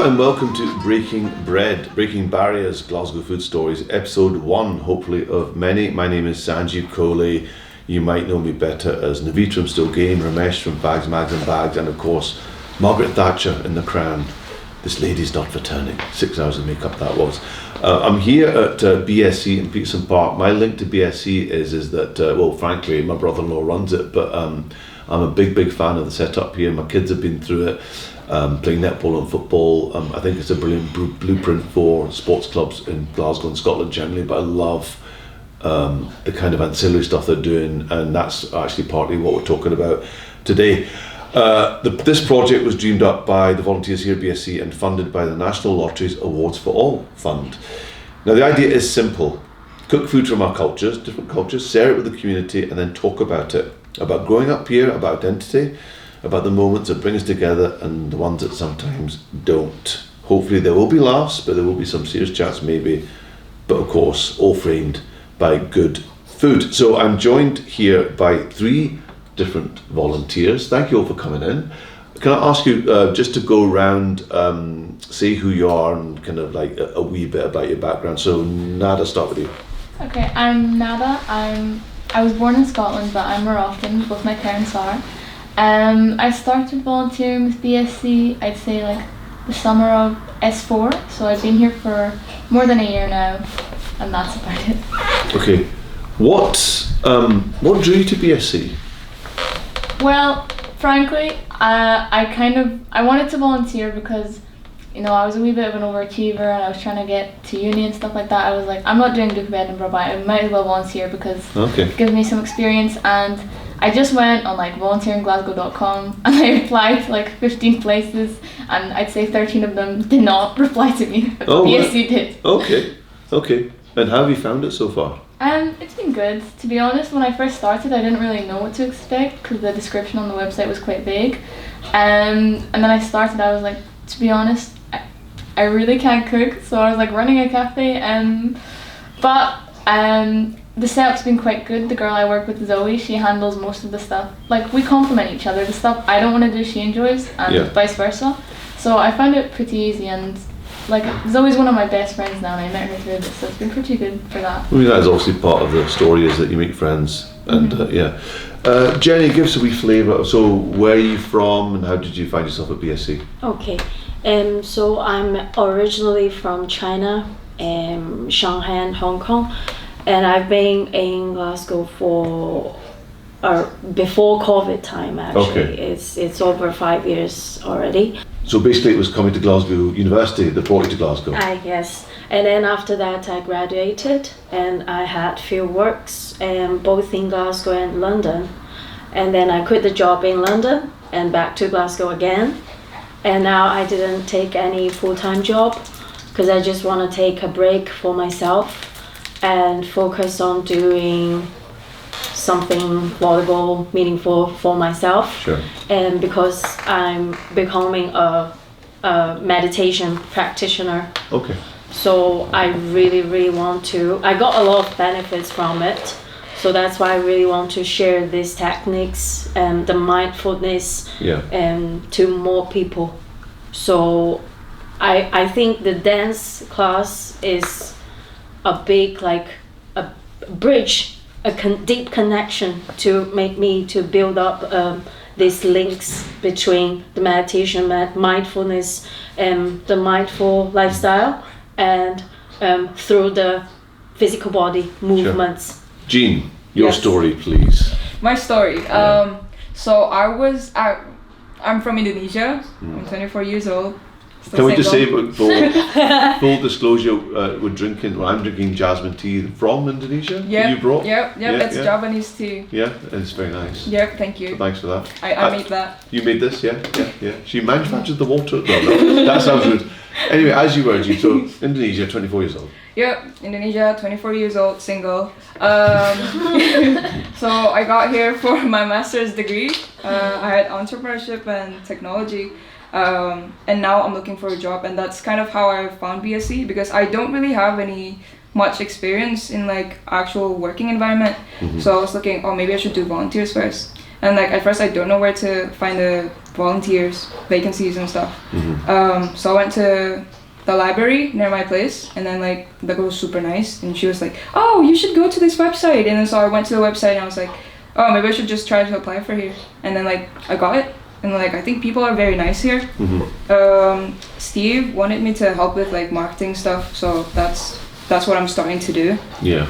Hello and welcome to Breaking Bread, Breaking Barriers, Glasgow Food Stories, episode 1, hopefully of many. My name is Sanjeev Kohli. You might know me better as Navit from Still Game, Ramesh from Bags, Mags and Bags, and of course Margaret Thatcher in The Crown. This lady's not returning. 6 hours of makeup that was. I'm here at BSC in Peterson Park. My link to BSC is that, well, frankly, my brother-in-law runs it, but I'm a big fan of the setup here. My kids have been through it. Playing netball and football. I think it's a brilliant blueprint for sports clubs in Glasgow and Scotland generally, but I love the kind of ancillary stuff they're doing, and that's actually partly what we're talking about today. This project was dreamed up by the volunteers here at BSC and funded by the National Lottery's Awards for All Fund. Now the idea is simple: cook food from our cultures, different cultures, share it with the community, and then talk about it, about growing up here, about identity, about the moments that bring us together and the ones that sometimes don't. Hopefully there will be laughs, but there will be some serious chats maybe, but of course all framed by good food. So I'm joined here by 3 different volunteers. Thank you all for coming in. Can I ask you just to go around, say who you are and kind of like a wee bit about your background. So Nada, start with you. Okay, I'm Nada. I was born in Scotland, but I'm Moroccan. Both my parents are. I started volunteering with BSC, I'd say like the summer of S4, so I've been here for more than a year now, and that's about it. Okay, what drew you to BSC? Well, frankly, I wanted to volunteer because, you know, I was a wee bit of an overachiever and I was trying to get to uni and stuff like that. I was like, I'm not doing Duke of Edinburgh, but I might as well volunteer because it gives me some experience. And I just went on like volunteeringglasgow.com and I applied to like 15 places, and I'd say 13 of them did not reply to me, but BSC did. Okay. And how have you found it so far? It's been good. To be honest, when I first started, I didn't really know what to expect because the description on the website was quite vague. And then I started, I was like, to be honest, I really can't cook, so I was like running a cafe, but the setup's been quite good. The girl I work with, Zoe, she handles most of the stuff. Like, we complement each other. The stuff I don't want to do, she enjoys, and vice versa. So I found it pretty easy, and like Zoe's one of my best friends now, and I met her through this, so it's been pretty good for that. I mean, that is obviously part of the story, is that you make friends, and Jenny, give us a wee flavour. So where are you from, and how did you find yourself at BSC? Okay, so I'm originally from China, Shanghai and Hong Kong, and I've been in Glasgow for before COVID time actually. Okay. It's over 5 years already. So basically it was coming to Glasgow University that brought you to Glasgow? Yes, and then after that I graduated and I had field works both in Glasgow and London, and then I quit the job in London and back to Glasgow again, and now I didn't take any full-time job because I just want to take a break for myself and focus on doing something valuable, meaningful for myself. Sure. And because I'm becoming a meditation practitioner. Okay. So I really want to, I got a lot of benefits from it. So that's why I really want to share these techniques and the mindfulness to more people. So I think the dance class is a big, like a bridge, deep connection to make me to build up these links between the meditation, mindfulness, and the mindful lifestyle, and through the physical body movements. Sure. Jean, your story, please. My story. So I'm from Indonesia. I'm 24 years old. Can we just say, full disclosure, I'm drinking jasmine tea from Indonesia. Yeah, you brought? Yeah, it's Javanese tea. Yeah, and it's very nice. Yeah, thank you. So thanks for that. I made that. You made this, yeah. She manufactured the water. No, that sounds good. Anyway, as you were, so Indonesia, 24 years old. Yep, Indonesia, 24 years old, single. So I got here for my master's degree. I had entrepreneurship and technology. And now I'm looking for a job, and that's kind of how I found BSc, because I don't really have any much experience in like actual working environment. So I was looking, maybe I should do volunteers first. And like at first I don't know where to find a volunteers, vacancies and stuff. So I went to the library near my place, and then like the girl was super nice, and she was like, oh, you should go to this website. And then so I went to the website and I was like, oh, maybe I should just try to apply for here. And then like I got it, and like I think people are very nice here. Steve wanted me to help with like marketing stuff, so that's what I'm starting to do. Yeah.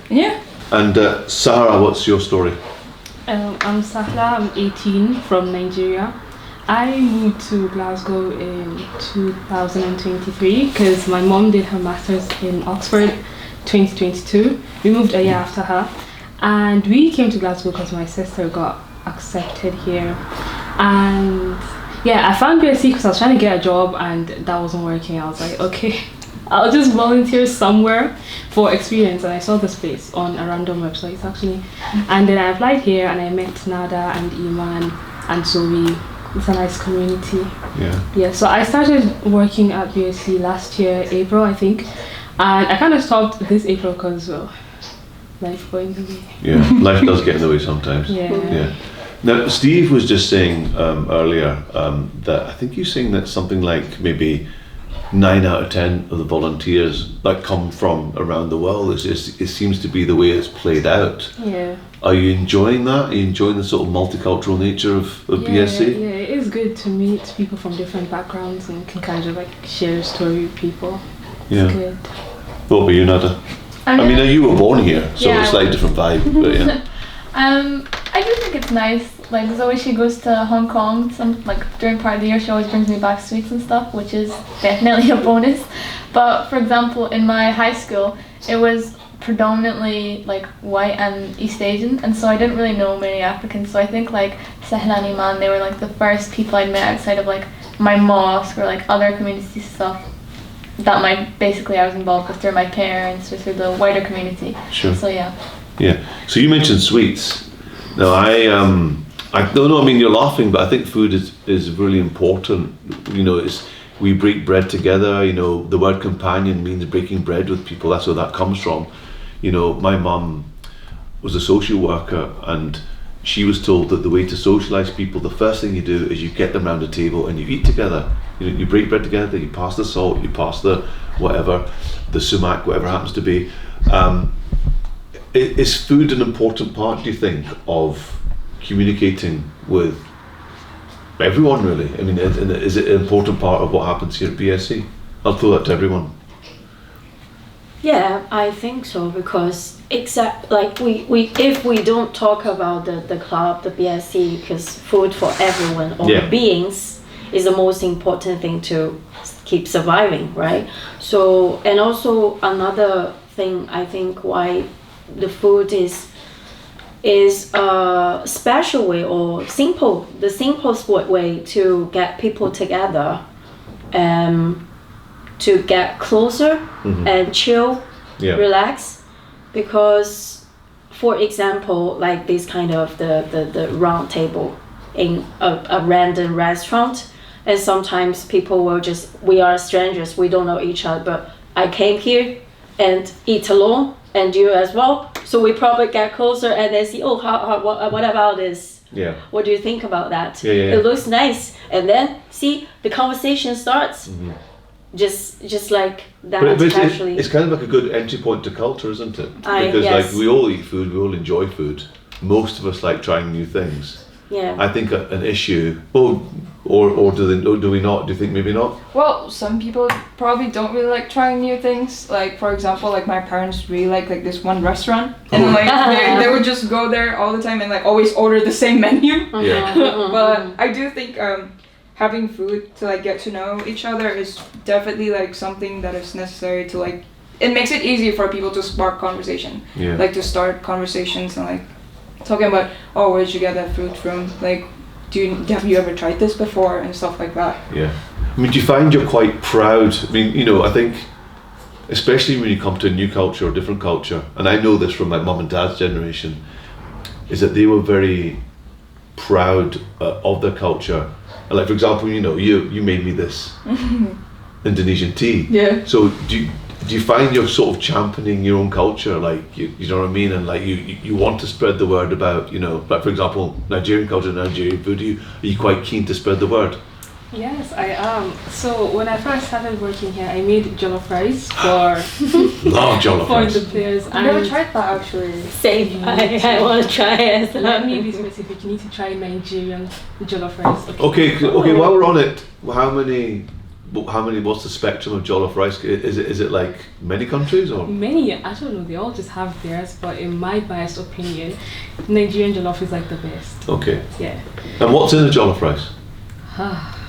Yeah. And Sahara, what's your story? I'm Sahla, I'm 18, from Nigeria. I moved to Glasgow in 2023 because my mom did her master's in Oxford 2022. We moved a year after her, and we came to Glasgow because my sister got accepted here. And yeah, I found BSc because I was trying to get a job and that wasn't working. I was like, okay, I'll just volunteer somewhere for experience, and I saw this place on a random website actually, and then I applied here and I met Nada and Iman and Zoe. It's a nice community. Yeah, so I started working at BSc last year, April I think, and I kind of stopped this April because life going the way. Yeah, life does get in the way sometimes. Yeah. Now, Steve was just saying earlier that I think you're saying that something like maybe 9 out of 10 of the volunteers that come from around the world. It seems to be the way it's played out. Yeah. Are you enjoying that? Are you enjoying the sort of multicultural nature of BSc? Yeah, it is good to meet people from different backgrounds and can kind of like share a story with people. It's good. What about you, Nada? I mean, you were born here, so it's like a different vibe, but yeah. I do think it's nice. Like Zoe, she goes to Hong Kong during part of the year. She always brings me back sweets and stuff, which is definitely a bonus. But for example, in my high school, it was predominantly like white and East Asian, and so I didn't really know many Africans. So I think like Sahla and Iman, they were like the first people I'd met outside of like my mosque or like other community stuff that I was involved with through my parents or through the wider community. Sure. So yeah. So you mentioned sweets. Now I don't know. I mean, you're laughing, but I think food is really important. You know, we break bread together. You know, the word companion means breaking bread with people. That's where that comes from. You know, my mum was a social worker, and she was told that the way to socialise people, the first thing you do is you get them round a table and you eat together. You know, you break bread together, you pass the salt, you pass the whatever, the sumac, whatever happens to be. Is food an important part, do you think, of communicating with everyone really? I mean, is it an important part of what happens here at BSc? I'll throw that to everyone. Yeah, I think so, because if we don't talk about the club, the BSc, because food for everyone, all beings, is the most important thing to keep surviving, right? So, and also another thing I think why the food is a special way or the simplest way to get people together, to get closer and chill, relax. Because, for example, like this kind of the round table in a random restaurant, and sometimes people will we are strangers, we don't know each other, but I came here and eat alone, and you as well, so we probably get closer and then see, what about this? Yeah. What do you think about that? Yeah. It looks nice, and then see the conversation starts. Just like that. But actually, it's kind of like a good entry point to culture, isn't it? Because yes. like we all eat food, we all enjoy food. Most of us like trying new things. Yeah. I think an issue. Or do we not? Do you think maybe not? Well, some people probably don't really like trying new things. Like, for example, like my parents really like this one restaurant, and like they would just go there all the time and like always order the same menu. But I do think having food to like get to know each other is definitely like something that is necessary to like. It makes it easier for people to spark conversation. Yeah. Like to start conversations and like talking about, oh, where'd you get that fruit from? Like, have you ever tried this before, and stuff like that. Yeah. I mean, do you find you're quite proud? I mean, you know, I think especially when you come to a new culture or different culture, and I know this from my mum and dad's generation, is that they were very proud of their culture. And like, for example, you know, you made me this Indonesian tea. Yeah. So do you find you're sort of championing your own culture, like you know what I mean, and like you want to spread the word about, you know, like for example, Nigerian culture, Nigerian food, are you quite keen to spread the word? Yes, I am. So when I first started working here, I made jollof rice for Love jollof for rice. the players. I've never tried that actually. Same. I want to try it. Let me be specific. You need to try Nigerian jollof rice. Okay. While we're on it, how many? What's the spectrum of jollof rice? Is it like many countries or? Many, I don't know. They all just have theirs, but in my biased opinion, Nigerian jollof is like the best. Okay. Yeah. And what's in the jollof rice? What's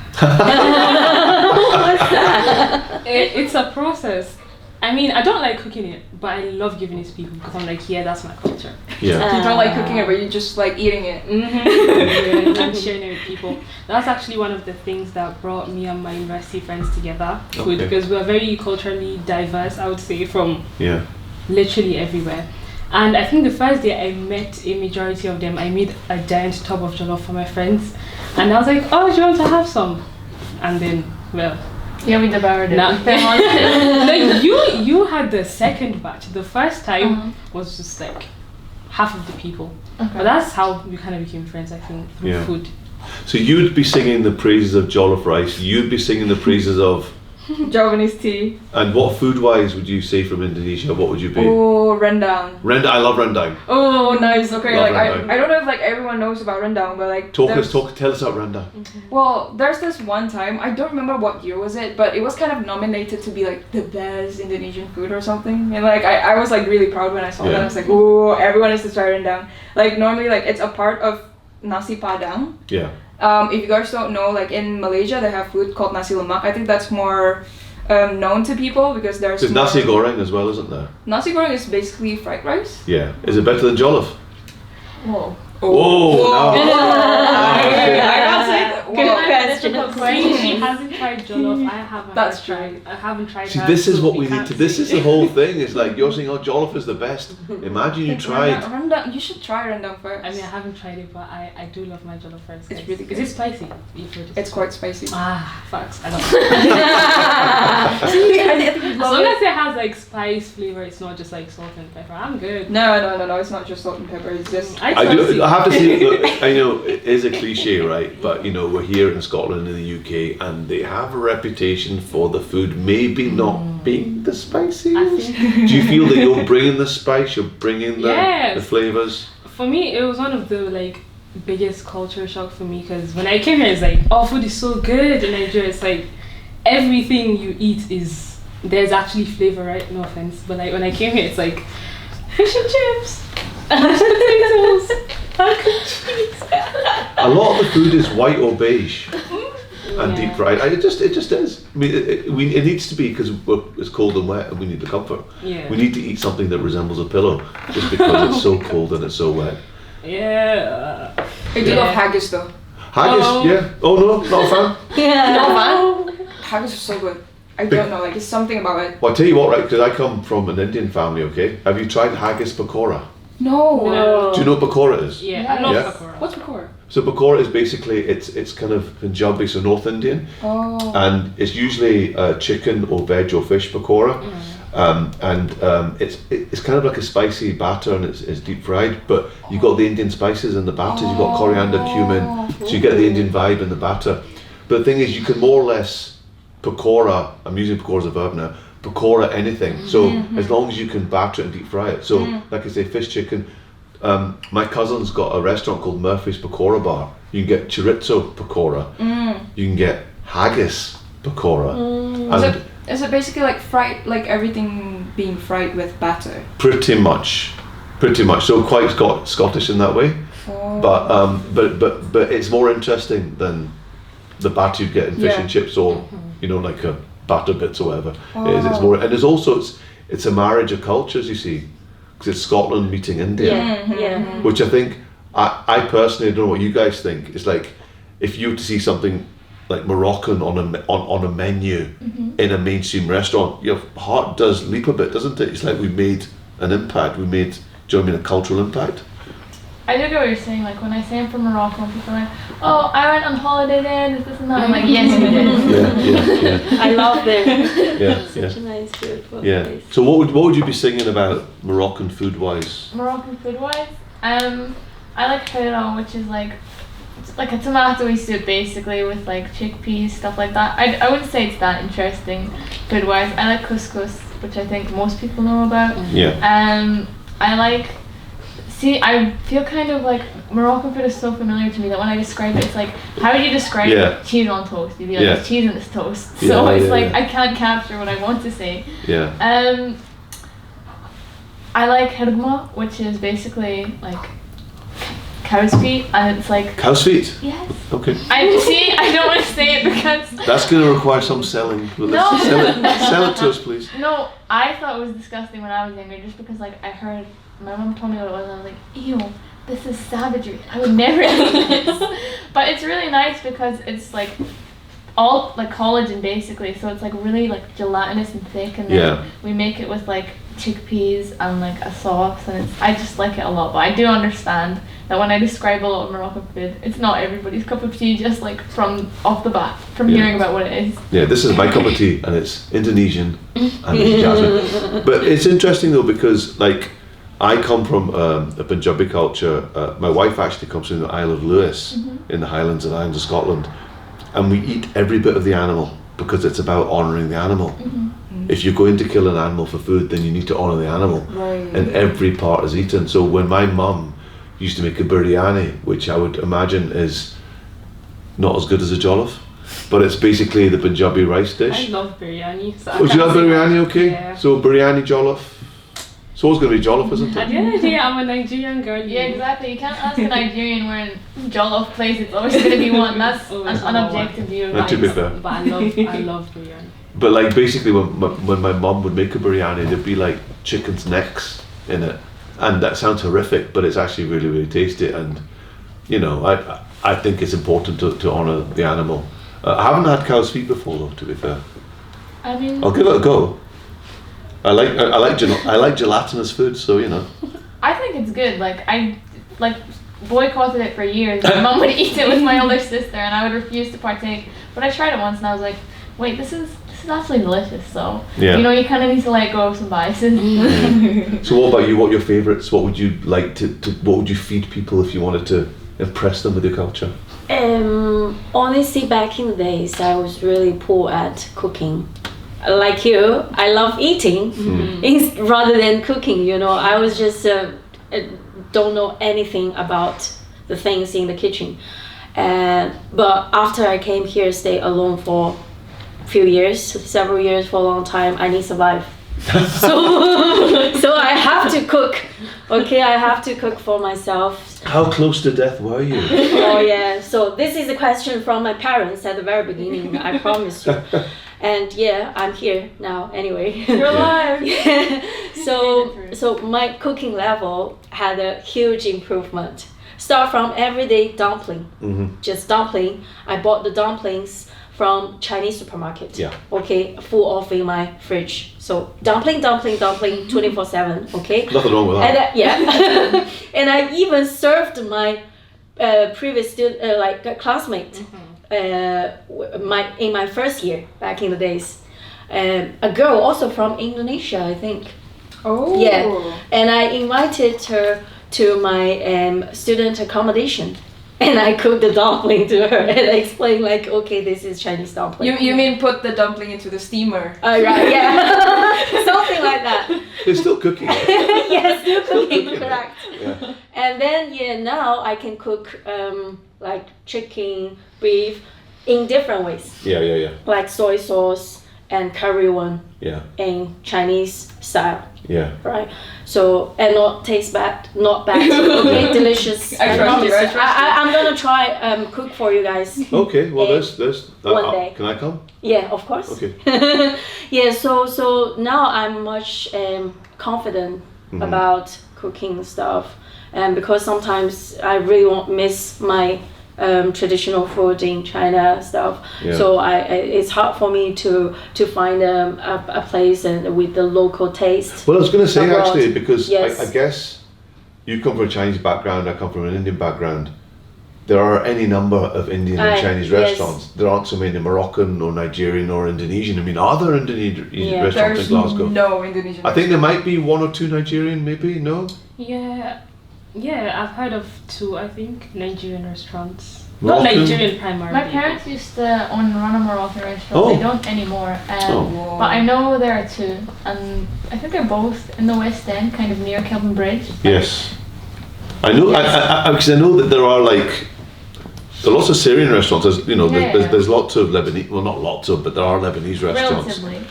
that? It's a process. I mean, I don't like cooking it, but I love giving it to people because I'm like, yeah, that's my culture. Yeah. You don't like cooking it, but you just like eating it. Yeah, and sharing it with people. That's actually one of the things that brought me and my university friends together. Food, because we're very culturally diverse, I would say, from literally everywhere. And I think the first day I met a majority of them, I made a giant tub of jollof for my friends. And I was like, oh, do you want to have some? And then, well... Yeah, we devoured it. No, you had the second batch. The first time was just like half of the people. Okay. But that's how we kind of became friends, I think, through food. So you'd be singing the praises of jollof rice, you'd be singing the praises of... Javanese tea. And what food-wise would you say from Indonesia? What would you be? Oh, rendang. Rendang, I love rendang. Oh, nice. Okay, Love like rendang. I don't know if like everyone knows about rendang, but like tell us about rendang. Well, there's this one time, I don't remember what year was it, but it was kind of nominated to be like the best Indonesian food or something. And like I was like really proud when I saw that. I was like, oh, everyone has to try rendang. Like normally like it's a part of nasi padang. Yeah. If you guys don't know, like in Malaysia they have food called nasi lemak. I think that's more known to people because there's nasi goreng as well, isn't there? Nasi goreng is basically fried rice. Yeah. Is it better than jollof? Whoa. Oh, no. I gotta say that. Good question. She hasn't tried jollof. I haven't. That's tried. I haven't tried. See, this is what we need to. This is the whole thing. It's like you're saying, "Oh, jollof is the best." Imagine you tried. Rendang. You should try rendang first. I mean, I haven't tried it, but I do love my jollof rice. It's really good. Is it spicy? It's quite spicy. Facts. I don't. See, I think as long as it has like spice flavor, it's not just like salt and pepper. I'm good. No. It's not just salt and pepper. It's just. I have to say, look, I know it is a cliche, right? But you know, we're here in Scotland, in the UK, and they have a reputation for the food maybe not being the spiciest. Do you feel that you're bringing the spice? You're bringing the flavors? For me, it was one of the like biggest culture shock for me because when I came here, it's like, oh, food is so good in Nigeria. It's like everything you eat is there's actually flavor, right? No offense, but like when I came here, it's like fish and chips, mashed potatoes, mac and cheese. A lot of the food is white or beige and deep fried. It just is. I mean, it needs to be because it's cold and wet and we need the comfort. Yeah. We need to eat something that resembles a pillow just because it's so cold and it's so wet. Yeah. I do love haggis though. Haggis, yeah. Oh no, not a fan. Not a fan. Haggis is so good. I don't know, like it's something about it. Well, I'll tell you what, right? Because I come from an Indian family. Okay, have you tried haggis pakora? No. Do you know what pakora is? Yeah, I love pakora. What's pakora? So pakora is basically it's kind of Punjabi, so North Indian, and it's usually chicken or veg or fish pakora, it's kind of like a spicy batter and it's deep fried, but you got the Indian spices in the batter. You got coriander, cumin, so you get the Indian vibe in the batter. But the thing is, you can more or less pakora. I'm using pakora as a verb now. Pakora anything. So as long as you can batter it and deep fry it. So like I say, fish, chicken. My cousin's got a restaurant called Murphy's Pakora Bar. You can get chorizo pakora. You can get haggis pakora. Is it basically like fried, like everything being fried with batter? Pretty much. So quite Scottish in that way. But it's more interesting than the batter you get in fish and chips or like a batter bits or whatever. It's more, and it's a marriage of cultures, you see, because it's Scotland meeting India, which I think I personally, I don't know what you guys think. It's like if you were to see something like Moroccan on a menu in a mainstream restaurant, your heart does leap a bit, doesn't it? It's like we made an impact. Do you know what I mean, a cultural impact? I do get what you're saying. Like when I say I'm from Morocco, and people are like, "Oh, I went on holiday there. This and that." I'm like, "Yes, you did." Yeah. I love it. Yeah, Such a nice food. beautiful Yeah. place. So what would you be singing about Moroccan food wise? Moroccan food wise, I like khaira, which is like it's like a tomatoey soup basically with like chickpeas, stuff like that. I wouldn't say it's that interesting food wise. I like couscous, which I think most people know about. Yeah. I feel kind of like Moroccan food is so familiar to me that when I describe it, it's like, how would you describe cheese on toast? You'd be like, there's cheese in this toast. So it's like, I can't capture what I want to say. Yeah. I like hirgma, which is basically like cow's feet, and it's like... Cow's feet? Yes. Okay. I don't want to say it because... That's going to require some selling. No. Sell it to us, please. No, I thought it was disgusting when I was younger, just because like I heard... My mom told me what it was, and I was like, ew, this is savagery. I would never eat this. But it's really nice because it's like all like collagen basically, so it's like really like gelatinous and thick, and then we make it with like chickpeas and like a sauce, and I just like it a lot. But I do understand that when I describe a lot of Moroccan food, it's not everybody's cup of tea, just like from off the bat, from hearing about what it is. Yeah, this is my cup of tea, and it's Indonesian and it's jasmine. But it's interesting though, because like I come from a Punjabi culture. My wife actually comes from the Isle of Lewis in the Highlands and Islands of Scotland, and we eat every bit of the animal because it's about honouring the animal. If you're going to kill an animal for food, then you need to honour the animal, and every part is eaten. So when my mum used to make a biryani, which I would imagine is not as good as a jollof, but it's basically the Punjabi rice dish. I love biryani. So Oh, do you love biryani? Okay. Yeah. So biryani, jollof. So it's going to be jollof, isn't At it? the end of the day, I'm a Nigerian girl. Yeah, exactly. You can't ask a Nigerian where in jollof place it's always going to be one. That's an unobjective view. Not to be fair. But I love biryani. But like basically when my mum would make a biryani, there'd be like chicken's necks in it. And that sounds horrific, but it's actually really, really tasty. And, you know, I think it's important to honour the animal. I haven't had cow's feet before though, to be fair. I mean... I'll give it a go. I like gelatinous food, so you know. I think it's good. Like I boycotted it for years. My mum would eat it with my older sister, and I would refuse to partake. But I tried it once, and I was like, "Wait, this is absolutely delicious." So you know, you kind of need to let go of some biases. So what about you? What are your favourites? What would you like to? What would you feed people if you wanted to impress them with your culture? Honestly, back in the days, I was really poor at cooking. Like you, I love eating rather than cooking. You know, I was just don't know anything about the things in the kitchen. But after I came here, stay alone for several years, for a long time, I need to survive. So I have to cook. Okay, I have to cook for myself. How close to death were you? Oh yeah. So this is a question from my parents at the very beginning. I promise you. And yeah, I'm here now anyway. You're alive. Yeah. So my cooking level had a huge improvement. Start from everyday dumpling. Just dumpling. I bought the dumplings from Chinese supermarket. Yeah. Okay, full of in my fridge. So dumpling, 24/7. Okay. Nothing wrong with that. And and I even served my previous classmate. In my first year back in the days, a girl also from Indonesia, I think. Oh. Yeah, and I invited her to my student accommodation, and I cooked the dumpling to her, and I explained like, okay, this is Chinese dumpling. You mean put the dumpling into the steamer? Right, yeah, something like that. They're still cooking. Yes, still cooking, correct. Yeah. And then now I can cook like chicken, beef, in different ways. Yeah. Like soy sauce and curry one. Yeah. In Chinese style. Yeah. Right. So and not bad. Okay, delicious. I trust you. I'm gonna try cook for you guys. Okay. Well, there's one day. Can I come? Yeah, of course. Okay. Yeah. So now I'm much confident about cooking stuff, and because sometimes I really won't miss my traditional food in China stuff. Yeah. So it's hard for me to find a place and with the local taste. Well, I was going to say abroad. actually, because Yes. I guess you come from a Chinese background, I come from an Indian background. there are any number of Indian and Chinese yes. restaurants. There aren't so many Moroccan or Nigerian or Indonesian. I mean, are there Indonesian restaurants in Glasgow? No Indonesian. I think there might be 1 or 2 Nigerian, maybe. No. Yeah, I've heard of 2, I think, Nigerian restaurants. Moroccan? Not Nigerian primarily. My parents used to own and run a Moroccan restaurant. Oh. They don't anymore. Oh. But I know there are 2, and I think they're both in the West End, kind of near Kelvin Bridge. Yes. I know. Because I know that there are there are lots of Syrian restaurants. There's, there's lots of Lebanese. Well, not lots of, but there are Lebanese restaurants. Relatively.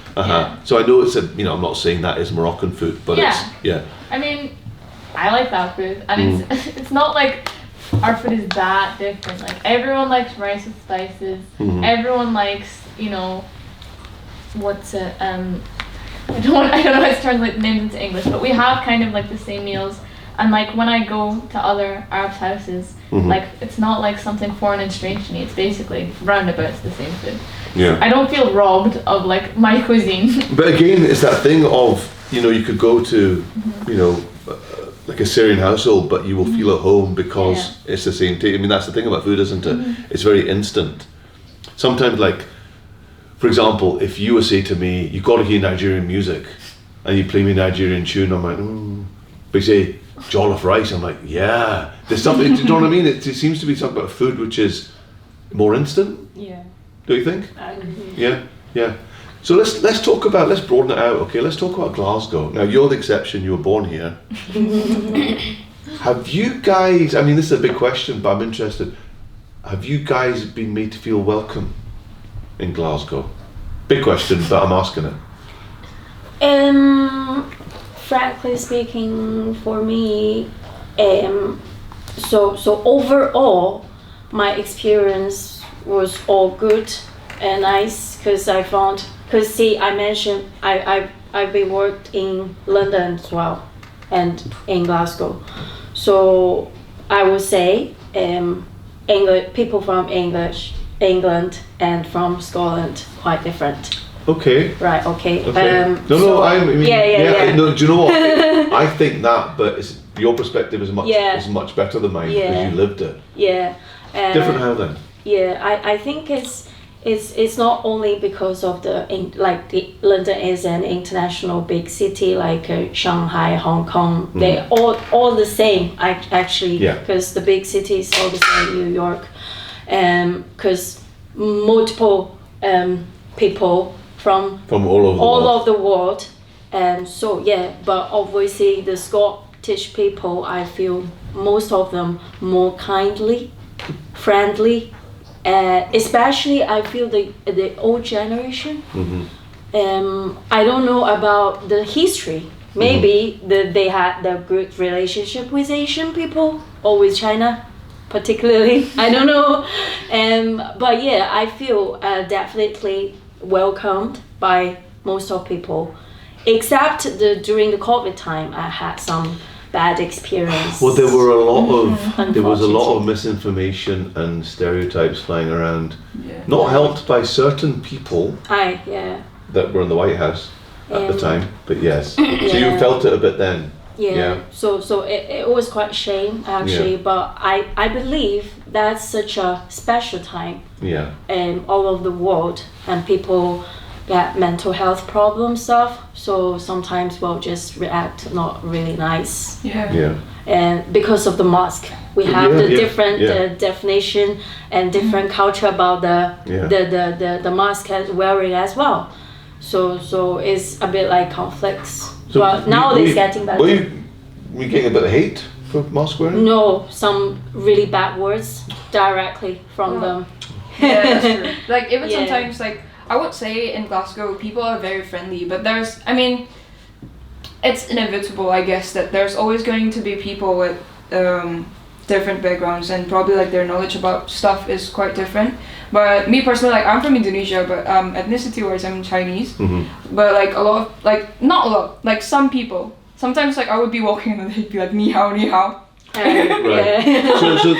So I know it's I'm not saying that is Moroccan food, but I mean, I like that food, and it's not like our food is that different. Like everyone likes rice with spices. Everyone likes, what's it? I don't know how to translate names into English, but we have kind of like the same meals. And like when I go to other Arabs' houses, like it's not like something foreign and strange to me. It's basically roundabouts the same food. Yeah. I don't feel robbed of like my cuisine. But again, it's that thing of you could go to like a Syrian household, but you will feel at home because it's the same taste. I mean, that's the thing about food, isn't it? It's very instant. Sometimes, like for example, if you were say to me, "You've got to hear Nigerian music," and you play me Nigerian tune, I'm like, But you say jollof rice, I'm like, yeah. There's something. Do you know what I mean? It seems to be something about food which is more instant. Yeah. Do you think? I agree. Yeah. So let's talk about, let's broaden it out. Okay, let's talk about Glasgow. Now you're the exception. You were born here. Have you guys? I mean, this is a big question, but I'm interested. Have you guys been made to feel welcome in Glasgow? Big question, but I'm asking it. Frankly speaking, for me, so overall, my experience was all good and nice because I mentioned I've been worked in London as well and in Glasgow, so I would say people from England and from Scotland quite different. Okay. Right. Okay. I mean, yeah. No, do you know what? I think that, but your perspective is much better than mine because you lived it. Yeah. Different how then? Yeah, I think it's not only because of London is an international big city like Shanghai, Hong Kong. They all the same actually. Yeah. Because the big cities all the same. New York, because multiple people from all over the world, but obviously the Scottish people, I feel most of them more kindly, friendly, especially I feel the old generation. I don't know about the history. Maybe they had the good relationship with Asian people or with China particularly. I don't know, but yeah, I feel definitely welcomed by most of people, except during the COVID time I had some bad experience. Well, there were a lot of misinformation and stereotypes flying around, not helped by certain people that were in the White House at the time, but yes. So you felt it a bit then. So it was quite a shame actually, but I believe that's such a special time all over the world, and people get mental health problem stuff, so sometimes we'll just react not really nice. And because of the mask, we have the different definition and different culture about the mask wearing as well, so it's a bit like conflicts. So but now it's getting better. Were you getting a bit of hate for mask wearing? No, some really bad words directly from them. Yeah, that's true. Like even sometimes, like I would say in Glasgow, people are very friendly, but it's inevitable, I guess, that there's always going to be people with different backgrounds, and probably like their knowledge about stuff is quite different. But me personally, like I'm from Indonesia, but ethnicity-wise I'm Chinese. But like not a lot, like some people. Sometimes like I would be walking and they'd be like ni hao ni hao. Right.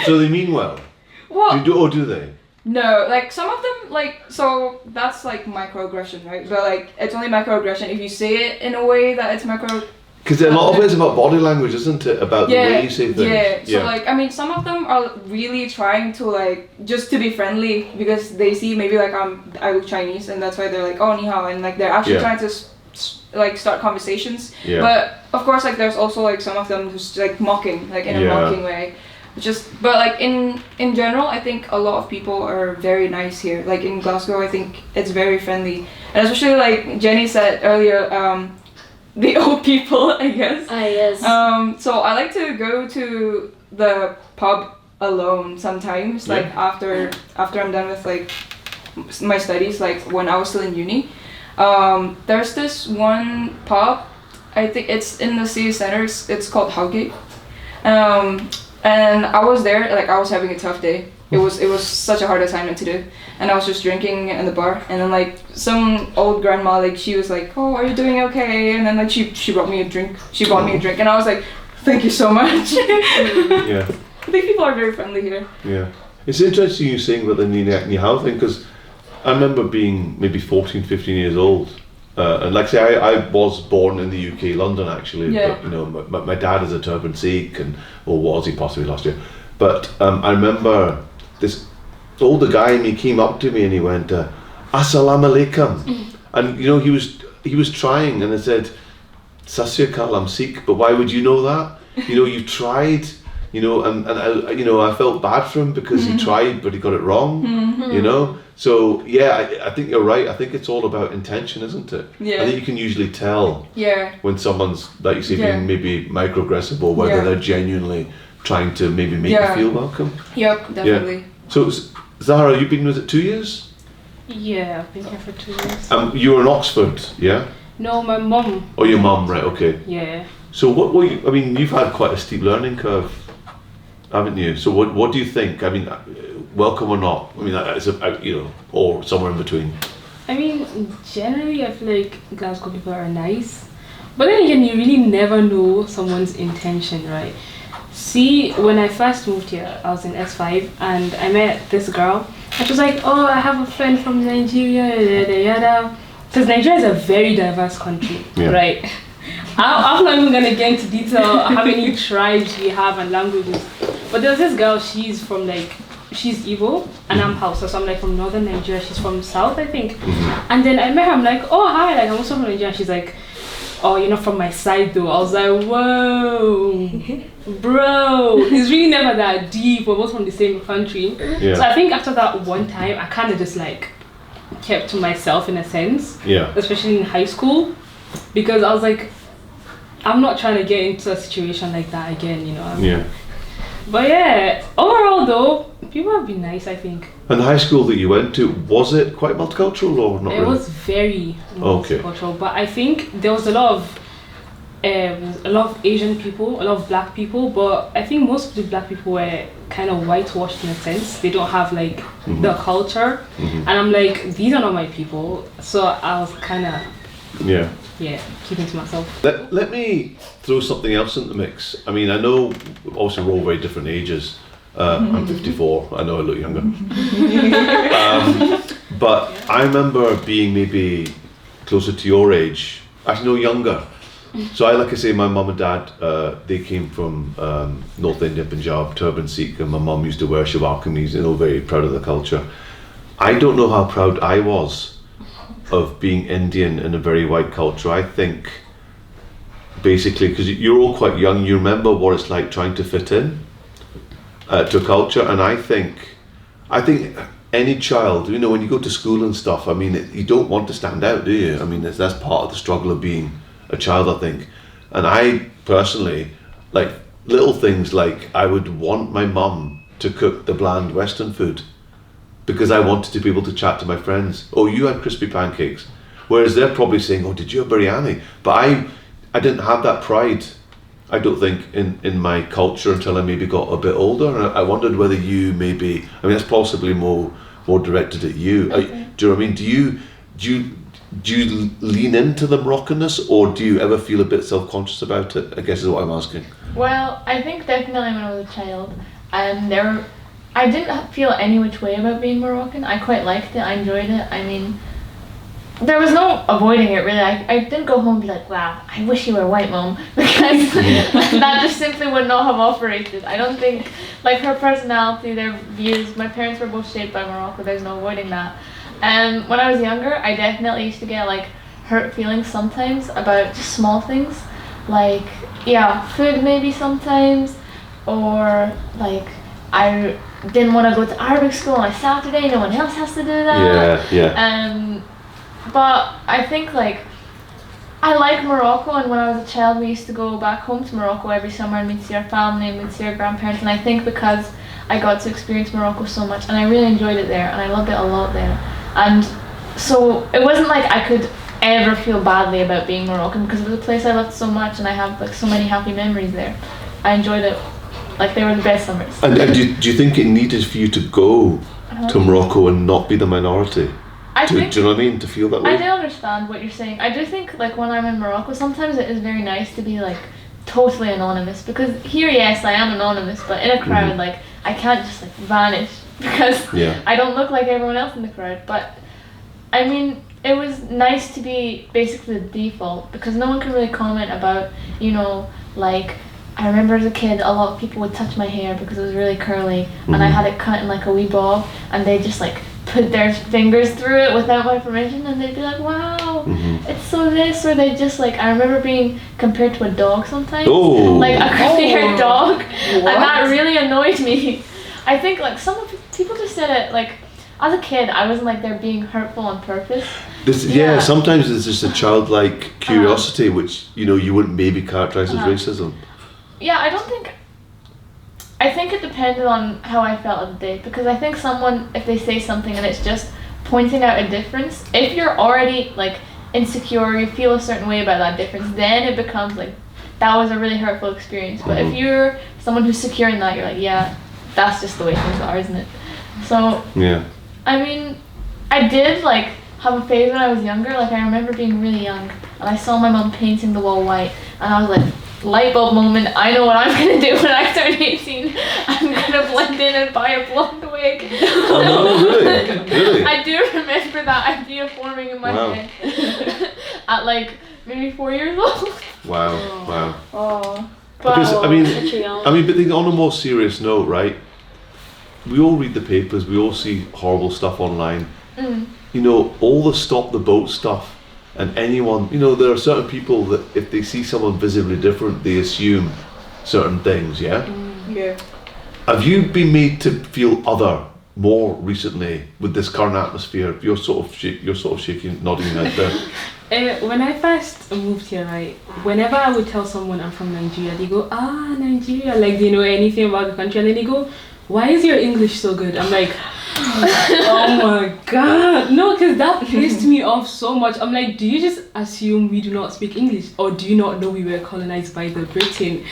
So they mean well. What? Do they? No, like some of them, like, so that's like microaggression, right? But like it's only microaggression if you say it in a way that it's Because a lot of it is about body language, isn't it? About the way you say things. Yeah. So like, I mean, some of them are really trying to like just to be friendly because they see maybe like I look Chinese and that's why they're like, oh, ni hao, and like they're actually trying to like start conversations. Yeah. But of course, like there's also like some of them who's like mocking, like in a mocking way. But like in general, I think a lot of people are very nice here. Like in Glasgow, I think it's very friendly, and especially like Jenny said earlier, the old people, I guess. Ah, yes. So I like to go to the pub alone sometimes, like after I'm done with like my studies, like when I was still in uni. There's this one pub, I think it's in the city center. It's called Howgate. And I was there, like I was having a tough day. It was such a hard assignment to do, and I was just drinking in the bar, and then like some old grandma, like she was like, "Oh, are you doing okay?" And then like she brought me a drink. She bought me a drink, and I was like, "Thank you so much." Yeah. I think people are very friendly here. Yeah. It's interesting you saying about the ni hao thing, because I remember being maybe 14, 15 years old. And like I say, I was born in the UK, London actually, but you know, my dad is a turban Sikh, or was he possibly last year? But I remember this older guy, and he came up to me and he went, "Assalamu alaikum," and you know, he was trying, and I said, "Sat Sri Akal, I'm Sikh, but why would you know that? You know, you tried." You know, and I, you know, I felt bad for him because he tried, but he got it wrong. You know, so yeah, I think you're right. I think it's all about intention, isn't it? Yeah. I think you can usually tell when someone's, like you say, being maybe microaggressive, or whether they're genuinely trying to maybe make you feel welcome. Yep, definitely. Yeah. So Zahra, you've been, was it 2 years? Yeah, I've been here for 2 years. You were in Oxford, yeah? No, my mum. Oh, your mum, right? Okay. Yeah. So what were you? I mean, you've had quite a steep learning curve, haven't you? So what do you think? I mean, welcome or not? I mean, it's you know, or somewhere in between. I mean, generally I feel like Glasgow people are nice, but then again, you really never know someone's intention, right? See, when I first moved here, I was in S5 and I met this girl, and she was like, "Oh, I have a friend from Nigeria, yada yada." Because Nigeria is a very diverse country, right? I'm not even gonna get into detail how many tribes we have and languages. But there was this girl, she's from like, she's Igbo and I'm Hausa, so I'm like from northern Nigeria, she's from south, I think. And then I met her, I'm like, "Oh, hi, like I'm also from Nigeria." She's like, "Oh, you're not from my side though." I was like, whoa, bro, it's really never that deep, we're both from the same country. So I think after that one time, I kind of just like kept to myself in a sense, especially in high school, because I was like, I'm not trying to get into a situation like that again, you know. But yeah, overall though, people have been nice, I think. And the high school that you went to, was it quite multicultural or not? It was very multicultural, but I think there was a lot of Asian people, a lot of black people, but I think most of the black people were kind of whitewashed in a sense. They don't have like the culture, and I'm like, these are not my people. So I was kind of keeping to myself. Let me throw something else in the mix. I mean, I know obviously we're all very different ages. I'm 54. I know I look younger. But I remember being maybe closer to your age. Actually, no, younger. So like I say, my mum and dad, they came from North India, Punjab, turban Sikh, and my mum used to wear shalwar kameez, you know, very proud of the culture. I don't know how proud I was of being Indian in a very white culture. I think basically, because you're all quite young, you remember what it's like trying to fit in to a culture, and I think any child, you know, when you go to school and stuff, I mean, you don't want to stand out, do you? I mean, that's part of the struggle of being a child, I think. And I personally, like little things like I would want my mum to cook the bland Western food because I wanted to be able to chat to my friends. "Oh, you had crispy pancakes." Whereas they're probably saying, "Oh, did you have biryani?" But I didn't have that pride, I don't think, in my culture until I maybe got a bit older. And I wondered whether you maybe, I mean, that's possibly more directed at you. Do you know what I mean? Do you lean into the Moroccanness, or do you ever feel a bit self-conscious about it, I guess is what I'm asking. Well, I think definitely when I was a child, I didn't feel any which way about being Moroccan. I quite liked it, I enjoyed it. I mean, there was no avoiding it really. I didn't go home and be like, wow, I wish you were white, Mom, because that just simply would not have operated. I don't think, like, her personality, their views, my parents were both shaped by Morocco, there's no avoiding that. And when I was younger, I definitely used to get like hurt feelings sometimes about just small things, like, yeah, food maybe sometimes, or like I didn't want to go to Arabic school on a Saturday, no one else has to do that. Yeah. But I think like I like Morocco, and when I was a child we used to go back home to Morocco every summer and we'd see our family and we'd see our grandparents, and I think because I got to experience Morocco so much and I really enjoyed it there and I loved it a lot there, and so it wasn't like I could ever feel badly about being Moroccan because it was a place I loved so much and I have like so many happy memories there. I enjoyed it, like they were the best summers. And do you think it needed for you to go to Morocco and not be the minority? Do you know what I mean? To feel that way? I do understand what you're saying. I do think like when I'm in Morocco, sometimes it is very nice to be like totally anonymous, because here, yes, I am anonymous, but in a crowd, like I can't just like vanish because I don't look like everyone else in the crowd. But I mean, it was nice to be basically the default because no one can really comment about, you know, like I remember as a kid a lot of people would touch my hair because it was really curly and I had it cut in like a wee bob, and they just like put their fingers through it without my permission and they'd be like, wow, it's so this, or they just like, I remember being compared to a dog sometimes, like a curly-haired dog, and that really annoyed me. I think like some of people just said it like, as a kid I wasn't like they're being hurtful on purpose. Sometimes it's just a childlike curiosity which, you know, you wouldn't maybe characterize as racism. Yeah, I think it depended on how I felt at the day, because I think someone, if they say something and it's just pointing out a difference, if you're already like insecure, you feel a certain way about that difference, then it becomes like, that was a really hurtful experience. But if you're someone who's secure in that, you're like, yeah, that's just the way things are, isn't it? So, I mean, I did like have a phase when I was younger, like I remember being really young and I saw my mum painting the wall white and I was like, light bulb moment, I know what I'm going to do when I turn 18. I'm going to blend in and buy a blonde wig. Really? I do remember that idea forming in my head at like maybe 4 years old. Wow. Oh. Because I mean, but then on a more serious note, right? We all read the papers, we all see horrible stuff online. You know, all the stop the boat stuff. And anyone, you know, there are certain people that if they see someone visibly different, they assume certain things, yeah? Have you been made to feel other more recently with this current atmosphere? You're sort of shaking, nodding your head there. When I first moved here, right, whenever I would tell someone I'm from Nigeria, they go, Nigeria, like they know anything about the country, and then they go, why is your English so good? I'm like, oh my god, no, because that pissed me off so much. I'm like, do you just assume we do not speak English, or do you not know we were colonized by the Britain?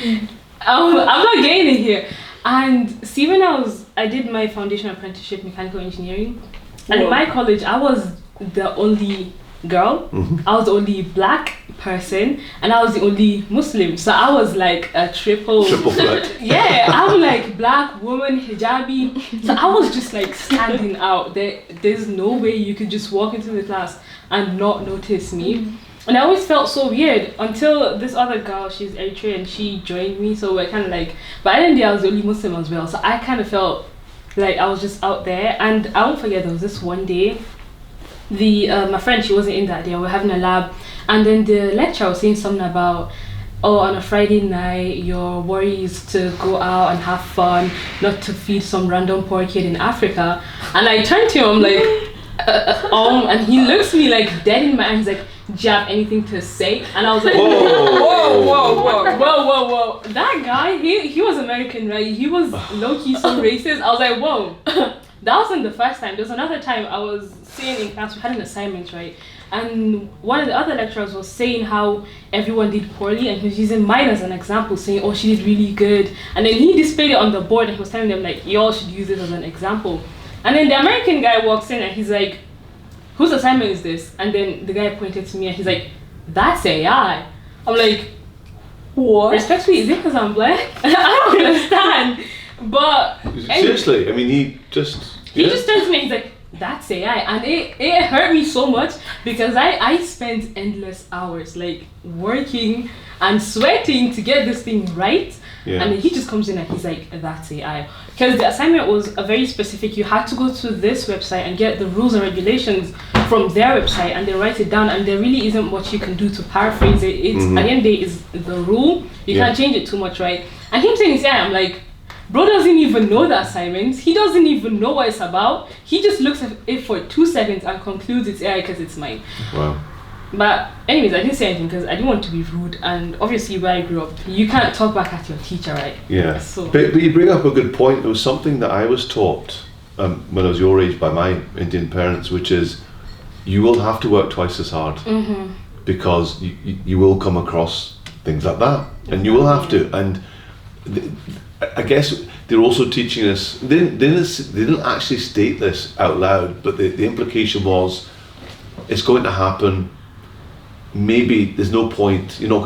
I'm not getting it here. And see, when I did my foundation apprenticeship mechanical engineering, and in my college I was the only girl, I was the only black person, and I was the only Muslim, so I was like a triple threat. Yeah, I'm like black woman, hijabi, so I was just like standing out. There's no way you could just walk into the class and not notice me. And I always felt so weird until this other girl, she's Eritrean, she joined me, so we're kind of like, but at the end of the day I was the only Muslim as well, so I kind of felt like I was just out there. And I won't forget, there was this one day, my friend, she wasn't in that day, we were having a lab, and then the lecturer was saying something about, on a Friday night your worry is to go out and have fun, not to feed some random poor kid in Africa. And I turned to him, I'm like, and he looks me like dead in my eyes, like, do you have anything to say? And I was like, whoa. That guy, he was American, right? He was low-key so racist. I was like, whoa. That wasn't the first time. There was another time I was saying in class, we had an assignment, right? And one of the other lecturers was saying how everyone did poorly, and he was using mine as an example, saying, oh, she did really good. And then he displayed it on the board and he was telling them, like, y'all should use it as an example. And then the American guy walks in and he's like, whose assignment is this? And then the guy pointed to me and he's like, that's AI. I'm like, what? Respectfully, is it because I'm black? I don't understand. But seriously, I mean, he just turns to me and he's like, that's AI. And it hurt me so much because I spent endless hours like working and sweating to get this thing right. Yeah. And then he just comes in and he's like, that's AI. Because the assignment was very specific. You had to go to this website and get the rules and regulations from their website and then write it down. And there really isn't much you can do to paraphrase it. It's at the end of the day is the rule. You can't change it too much, right? And him saying it's AI, I'm like, bro doesn't even know the assignment. He doesn't even know what it's about. He just looks at it for 2 seconds and concludes it's AI because it's mine. Wow. But anyways, I didn't say anything because I didn't want to be rude, and obviously where I grew up, you can't talk back at your teacher, right? Yeah. So. But you bring up a good point. It was something that I was taught when I was your age by my Indian parents, which is you will have to work twice as hard because you will come across things like that, and you will have to. And I guess they're also teaching us. They didn't actually state this out loud, but the implication was it's going to happen. Maybe there's no point. You're not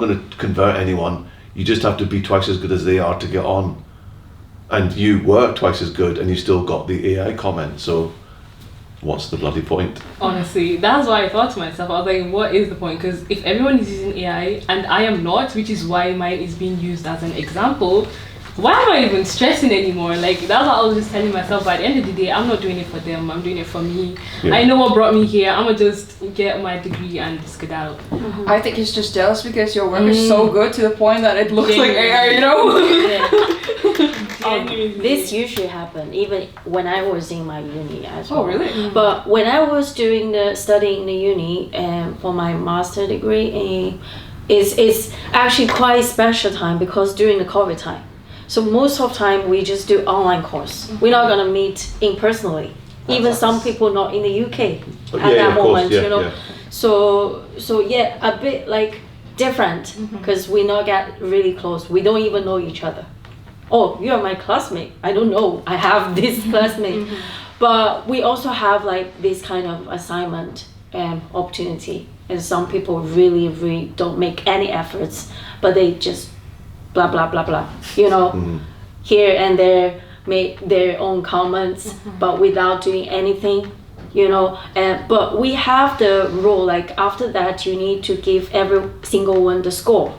gonna convert anyone. You just have to be twice as good as they are to get on. And you were twice as good, and you still got the AI comment. So, what's the bloody point? Honestly, that's why I thought to myself. I was like, what is the point? Because if everyone is using AI and I am not, which is why mine is being used as an example, why am I even stressing anymore? Like, that's what I was just telling myself. By the end of the day, I'm not doing it for them. I'm doing it for me. Yeah. I know what brought me here. I'm gonna just get my degree and just get out. I think he's just jealous because your work is so good to the point that it looks like AI, you know? This usually happen even when I was in my uni as well. Oh, really? But when I was studying the uni for my master degree, it's actually quite special time because during the COVID time. So most of the time we just do online course. We're not gonna meet in personally. Even some people not in the UK at that moment, you know. Yeah. So yeah, a bit like different because we not get really close. We don't even know each other. Oh, you are my classmate. I don't know. I have this classmate, but we also have like this kind of assignment opportunity. And some people really don't make any efforts, but they just blah blah blah blah, you know, here and there make their own comments, but without doing anything, you know. But we have the rule like after that you need to give every single one the score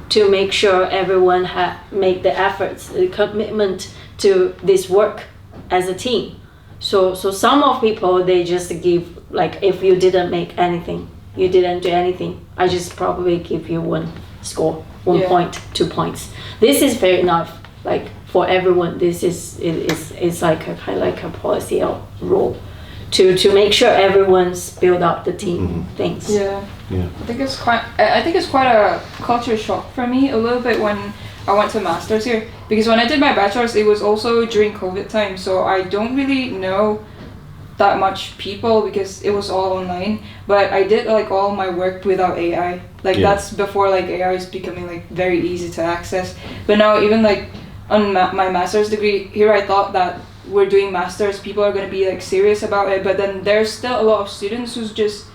to make sure everyone make the efforts, the commitment to this work as a team. So some of people they just give like if you didn't make anything, you didn't do anything, I just probably give you one score. 1 point, 2 points. This is fair enough. Like for everyone, this is like a kind of like a policy or rule to make sure everyone's build up the team things. Yeah. I think it's quite a culture shock for me a little bit when I went to masters here, because when I did my bachelor's it was also during COVID time, so I don't really know that much people because it was all online, but I did like all my work without AI. Like that's before like AI is becoming like very easy to access. But now even like on my master's degree here, I thought that we're doing masters, people are going to be like serious about it, but then there's still a lot of students who's just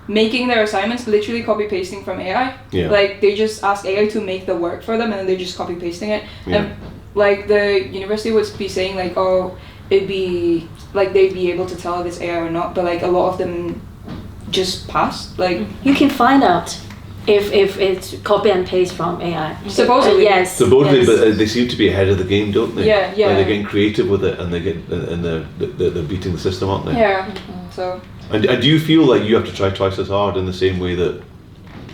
making their assignments literally copy pasting from AI. Like they just ask AI to make the work for them and then they're just copy pasting it. And like the university would be saying like, oh, it'd be like they'd be able to tell if it's AI or not, but like a lot of them just pass. Like you can find out if it's copy and paste from AI. Supposedly, yes. Supposedly, but they seem to be ahead of the game, don't they? Yeah. Like they're getting creative with it, and they're beating the system, aren't they? Yeah. So. And do you feel like you have to try twice as hard in the same way that,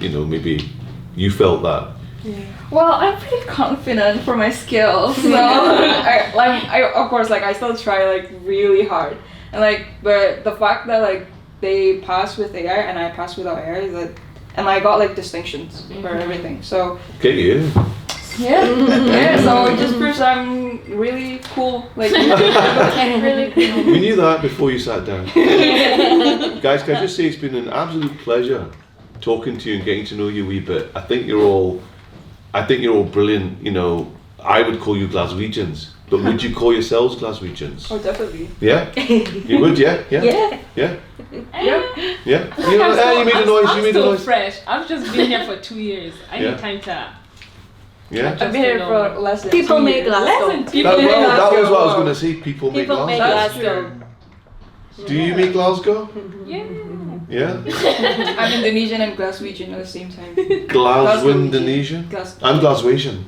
you know, maybe you felt that? Yeah. Well, I'm pretty confident for my skills, so I of course like I still try like really hard, and like but the fact that like they pass with AI and I pass without AI is that, and I got like distinctions for everything. So okay, yeah. So it just proves I'm really cool. Like really cool. We knew that before you sat down. Guys, can I just say it's been an absolute pleasure talking to you and getting to know you a wee bit. I think you're all brilliant. You know, I would call you Glaswegians, but would you call yourselves Glaswegians? Oh, definitely. Yeah, you would. Yeah. You made a noise. I'm still fresh. I've just been here for 2 years. I need time to. Yeah. I've been here for less than people 2 make years. Glasgow. That was what I was going to say. People make Glasgow. Do you meet Glasgow? Yeah. Yeah? I'm Indonesian and Glaswegian at the same time. Glasgow, Indonesian? I'm Glaswegian.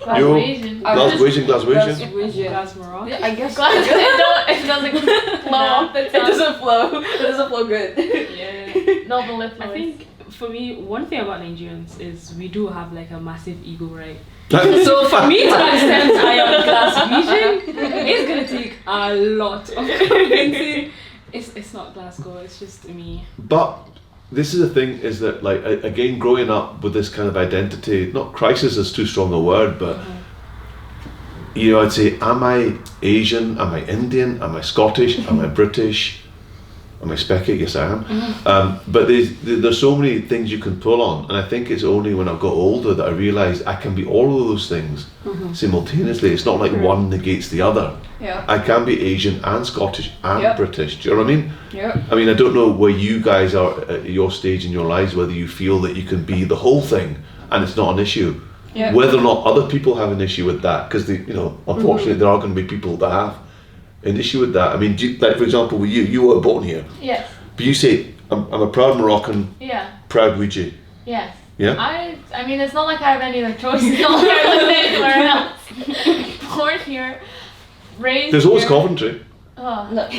Glaswegian. Glaswegian. Glasmorock. Yeah, I guess. It doesn't flow off the It tongue. doesn't flow. It doesn't flow good. Yeah. No, the lip I noise. think for me, one thing about Nigerians is we do have like a massive ego, right? So So for me to understand I am Glaswegian, it's gonna take a lot of convincing. It's not Glasgow, it's just me. But this is the thing, is that like again, growing up with this kind of identity, not crisis is too strong a word, but you know, I'd say, am I Asian? Am I Indian? Am I Scottish? Am I British? Am I Specky? Yes, I am. But there's so many things you can pull on, and I think it's only when I've got older that I realised I can be all of those things simultaneously. It's not like one negates the other. Yeah. I can be Asian and Scottish and British. Do you know what I mean? Yeah. I mean, I don't know where you guys are at your stage in your lives, whether you feel that you can be the whole thing and it's not an issue. Yeah. Whether or not other people have an issue with that, because you know, unfortunately, there are going to be people that have an issue with that. I mean, like for example, with you were born here, Yes. but you say, I'm a proud Moroccan, Yeah. proud Ouija. Yes. Yeah? I mean, it's not like I have any other choice. It's not like I live anywhere else. Born here, raised There's always here. Coventry. Oh. No,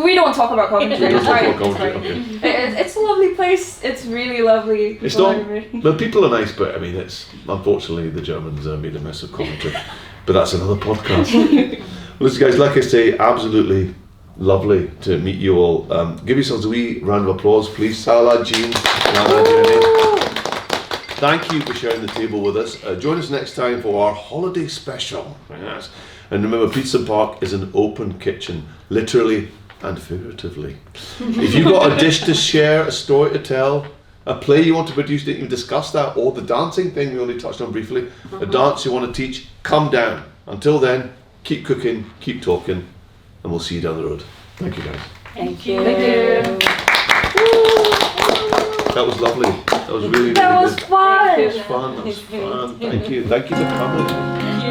we don't talk about Coventry. We don't It's talk fine. about It's Coventry, fine. okay. It's a lovely place. It's really lovely. It's People not, are very- the people are nice, but I mean, it's unfortunately the Germans made a mess of Coventry. But that's another podcast. Well, listen, guys, like I say, absolutely lovely to meet you all. Give yourselves a wee round of applause, please. Salah, Jean, Lana, Jenny. Thank you for sharing the table with us. Join us next time for our holiday special. Yes. And remember, Pizza Park is an open kitchen, literally and figuratively. If you've got a dish to share, a story to tell, a play you want to produce, didn't even discuss that, or the dancing thing we only touched on briefly, a dance you want to teach, come down. Until then, keep cooking, keep talking, and we'll see you down the road. Thank you, guys. Thank you. That was lovely. That was really, really That was good. fun. It was fun. That was fun. Thank you. Thank you for coming.